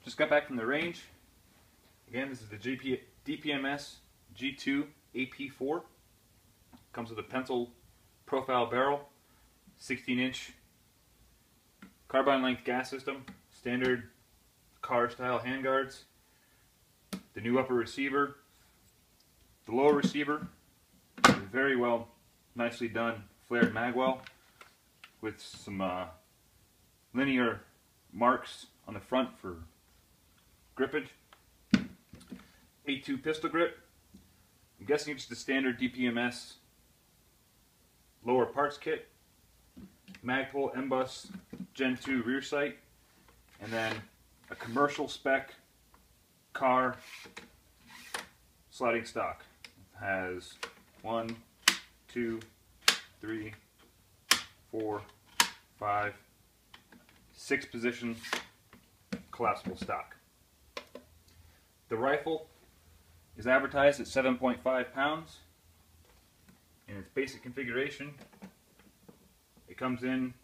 Just got back from the range. Again, this is the DPMS G2 AP4. Comes with a pencil profile barrel, 16-inch carbine length gas system, standard car style handguards, the new upper receiver, the lower receiver, very well, nicely done flared magwell with some linear marks on the front for grippage. A2 pistol grip. I'm guessing it's the standard DPMS lower parts kit. Magpul M-Bus Gen 2 rear sight, and then a commercial spec car sliding stock. It has 1, 2, 3, 4, 5, 6 position collapsible stock. The rifle is advertised at 7.5 pounds. In its basic configuration, it comes in,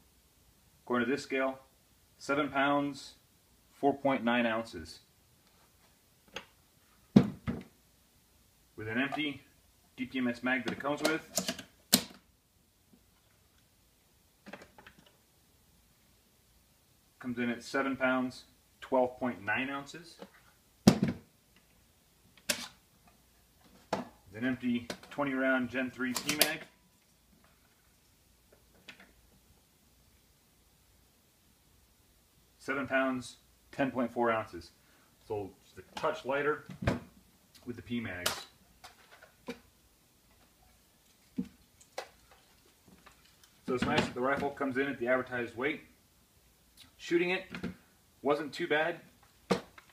according to this scale, 7 pounds, 4.9 ounces. With an empty DPMS mag that it comes with, comes in at 7 pounds, 12.9 ounces. With an empty 20 round Gen 3 P-Mag. £7, 10.4 ounces. So it's a touch lighter with the P-Mags. So it's nice that the rifle comes in at the advertised weight. Shooting it wasn't too bad.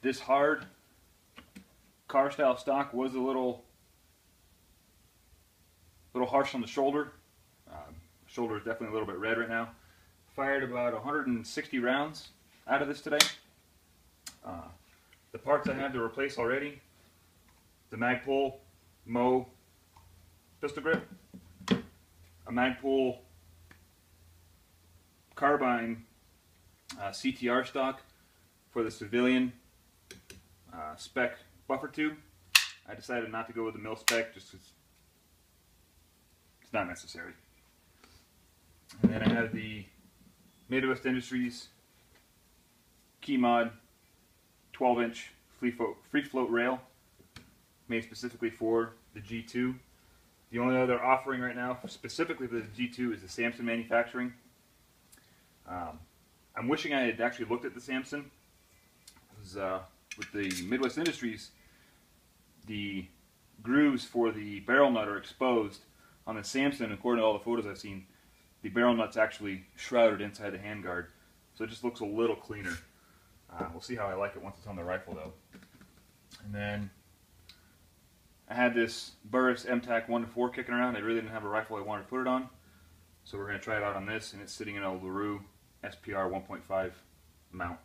This hard car style stock was a little harsh on the shoulder. Shoulder is definitely a little bit red right now. Fired about 160 rounds out of this today. The parts I had to replace already: the Magpul Mo pistol grip, a Magpul carbine CTR stock for the civilian spec buffer tube. I decided not to go with the mil spec just because it's not necessary. And then I have the Midwest Industries Key Mod 12-inch free float rail, made specifically for the G2. The only other offering right now specifically for the G2 is the Samson manufacturing. I'm wishing I had actually looked at the Samson. With the Midwest Industries, the grooves for the barrel nut are exposed. On the Samson, according to all the photos I've seen, the barrel nut's actually shrouded inside the handguard, so it just looks a little cleaner. We'll see how I like it once it's on the rifle, though. And then I had this Burris MTAC 1-4 kicking around. I really didn't have a rifle I wanted to put it on, so we're going to try it out on this, and it's sitting in a LaRue SPR 1.5 mount.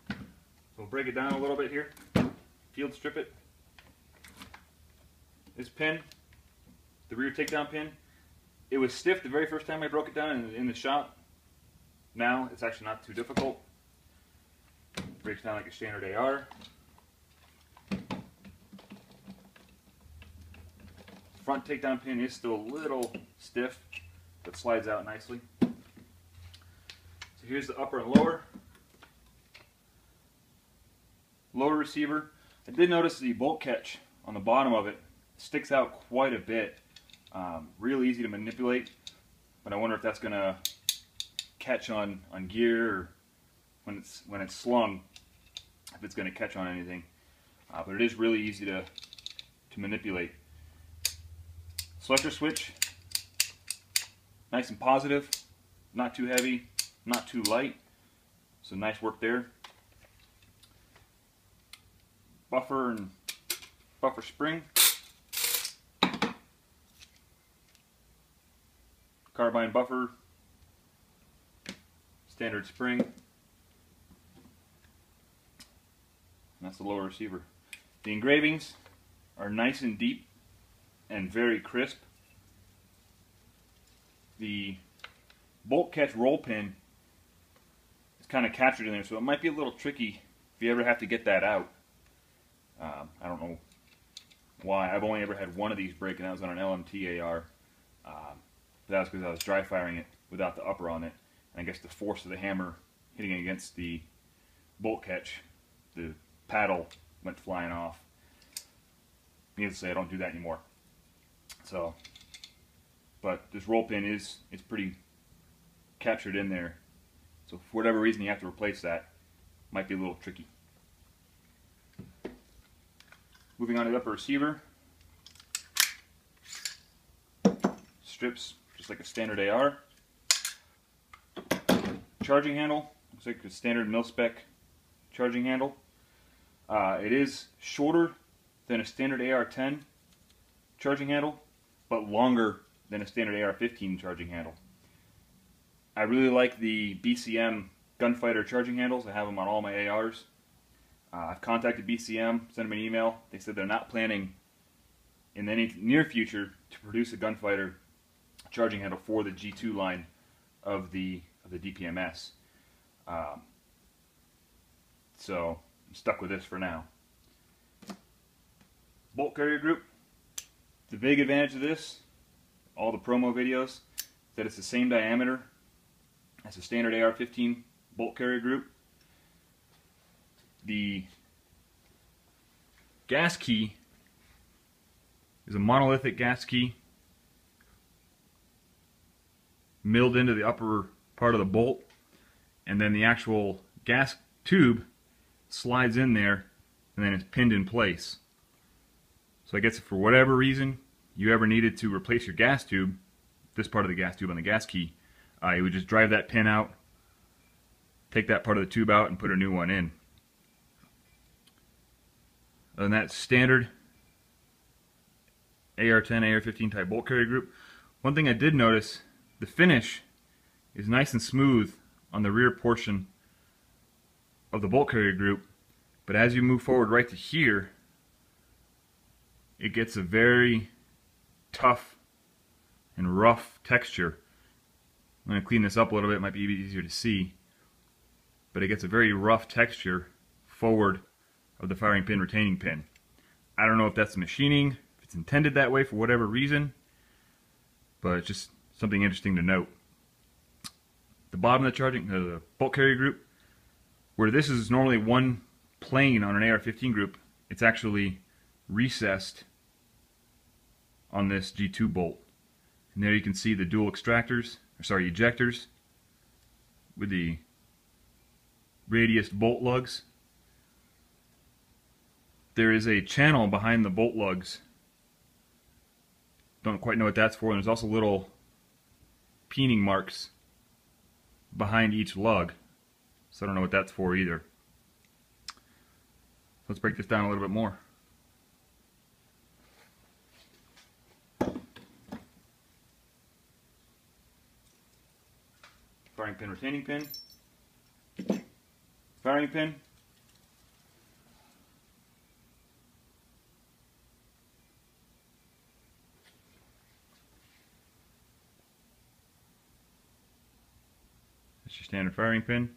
So we'll break it down a little bit here. Field strip it. This pin, the rear takedown pin, it was stiff the very first time I broke it down in the shop. Now it's actually not too difficult. Breaks down like a standard AR. Front takedown pin is still a little stiff, but slides out nicely. So here's the upper and lower. Lower receiver. I did notice the bolt catch on the bottom of it sticks out quite a bit. Real easy to manipulate, but I wonder if that's going to catch on gear, or when it's slung, if it's going to catch on anything. But it is really easy to manipulate. Selector switch, nice and positive, not too heavy, not too light, so nice work there. Buffer and buffer spring, carbine buffer, standard spring, and that's the lower receiver. The engravings are nice and deep and very crisp. The bolt catch roll pin it's kind of captured in there, so it might be a little tricky if you ever have to get that out. I don't know why. I've only ever had one of these break, and that was on an LMT AR. But that was because I was dry firing it without the upper on it. And I guess the force of the hammer hitting against the bolt catch, the paddle went flying off. Needless to say, I don't do that anymore. So, but this roll pin is pretty captured in there. So for whatever reason you have to replace that. Might be a little tricky. Moving on to the upper receiver. Strips just like a standard AR. Charging handle, looks like a standard mil-spec charging handle. It is shorter than a standard AR-10 charging handle, but longer than a standard AR-15 charging handle. I really like the BCM gunfighter charging handles. I have them on all my ARs. I've contacted BCM, sent them an email. They said they're not planning in any near future to produce a gunfighter charging handle for the G2 line of the DPMS. So I'm stuck with this for now. Bolt carrier group. The big advantage of this, all the promo videos, is that it's the same diameter as a standard AR-15 bolt carrier group. The gas key is a monolithic gas key milled into the upper part of the bolt, and then the actual gas tube slides in there and then it's pinned in place. So I guess if for whatever reason you ever needed to replace your gas tube, this part of the gas tube on the gas key, you would just drive that pin out, take that part of the tube out, and put a new one in. And that standard AR-10, AR-15 type bolt carrier group. One thing I did notice, the finish is nice and smooth on the rear portion of the bolt carrier group, but as you move forward right to here, it gets a very tough and rough texture. I'm going to clean this up a little bit, it might be easier to see, but it gets a very rough texture forward of the firing pin retaining pin. I don't know if that's machining, if it's intended that way for whatever reason, but it's just something interesting to note. The bottom of the bolt carrier group, where this is normally one plane on an AR-15 group, it's actually recessed on this G2 bolt. And there you can see the dual ejectors with the radius bolt lugs. There is a channel behind the bolt lugs. Don't quite know what that's for. And there's also little peening marks behind each lug. So I don't know what that's for either. Let's break this down a little bit more. Firing pin, retaining pin. Firing pin. That's your standard firing pin.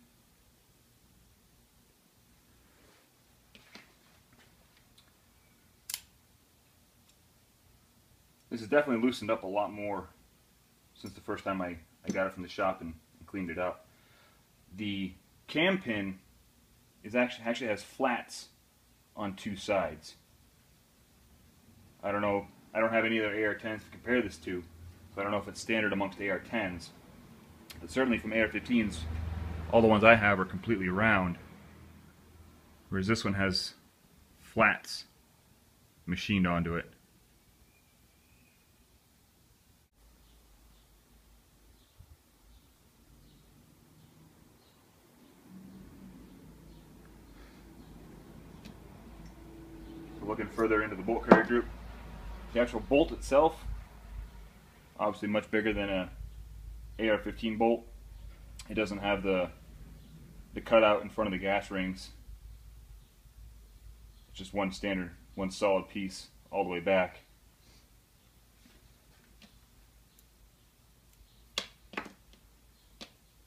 This has definitely loosened up a lot more since the first time I got it from the shop and cleaned it up. The cam pin is actually has flats on two sides. I don't know, I don't have any other AR-10s to compare this to, so I don't know if it's standard amongst AR-10s. But certainly from AR-15s, all the ones I have are completely round, whereas this one has flats machined onto it. Looking further into the bolt carrier group, the actual bolt itself, obviously much bigger than a AR-15 bolt. It doesn't have the cutout in front of the gas rings. It's just one standard, one solid piece all the way back.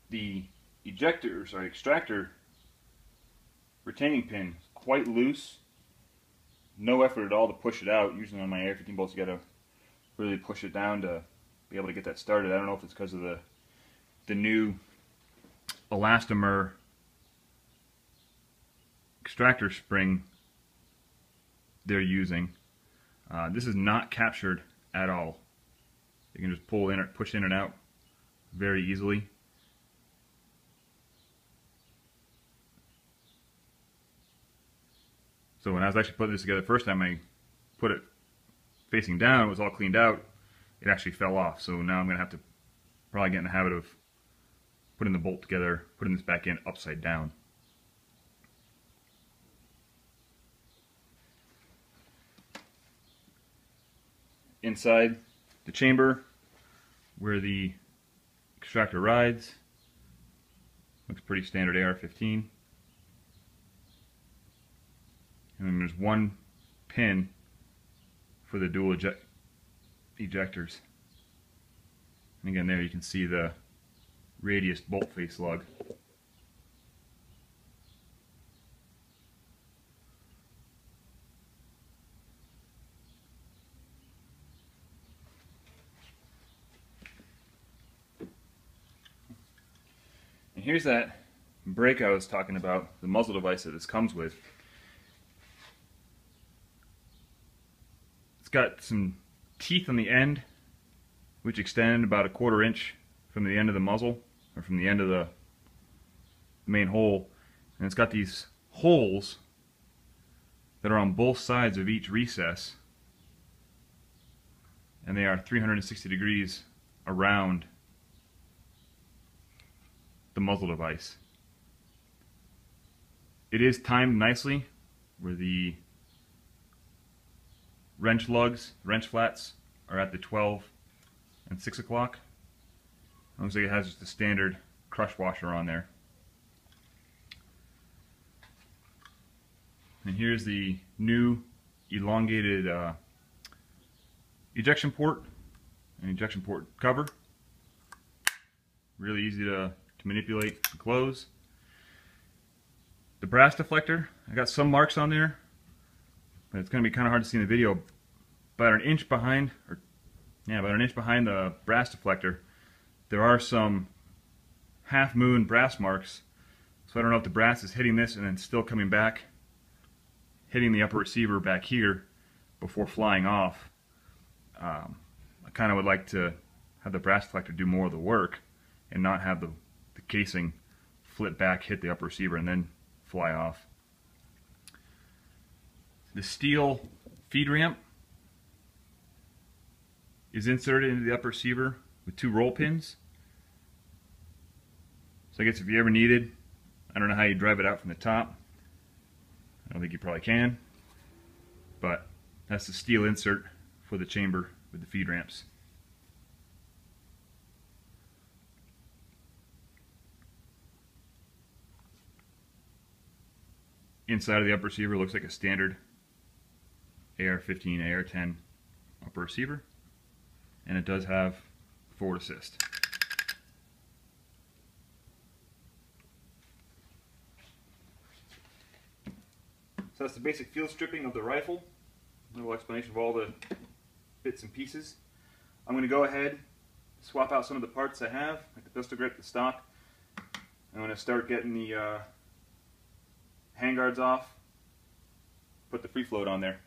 The extractor retaining pin is quite loose. No effort at all to push it out. Usually on my AR-15 bolts, you got to really push it down to be able to get that started. I don't know if it's because of the new elastomer extractor spring they're using. This is not captured at all. You can just pull in or push in and out very easily. So when I was actually putting this together the first time, I put it facing down, it was all cleaned out, it actually fell off. So now I'm going to have to probably get in the habit of putting the bolt together, putting this back in upside down. Inside the chamber, where the extractor rides, looks pretty standard AR-15. And then there's one pin for the dual ejectors. And again, there you can see the radius bolt face lug. And here's that brake I was talking about, the muzzle device that this comes with. It's got some teeth on the end which extend about 1/4 inch from the end of the muzzle, or from the end of the main hole, and it's got these holes that are on both sides of each recess, and they are 360 degrees around the muzzle device. It is timed nicely where the wrench flats are at the 12 and 6 o'clock. Looks like it has just a standard crush washer on there. And here's the new elongated ejection port and ejection port cover. Really easy to manipulate and close. The brass deflector, I got some marks on there, but it's going to be kind of hard to see in the video. About an inch behind, the brass deflector, there are some half moon brass marks. So I don't know if the brass is hitting this and then still coming back, hitting the upper receiver back here before flying off. I kind of would like to have the brass deflector do more of the work and not have the casing flip back, hit the upper receiver, and then fly off. The steel feed ramp is inserted into the upper receiver with 2 roll pins. So I guess if you ever needed, I don't know how you drive it out from the top. I don't think you probably can, but that's the steel insert for the chamber with the feed ramps. Inside of the upper receiver looks like a standard AR-15, AR-10 upper receiver, and it does have forward assist. So that's the basic field stripping of the rifle. A little explanation of all the bits and pieces. I'm going to go ahead, swap out some of the parts I have, like the pistol grip, the stock. I'm going to start getting the handguards off, put the free float on there.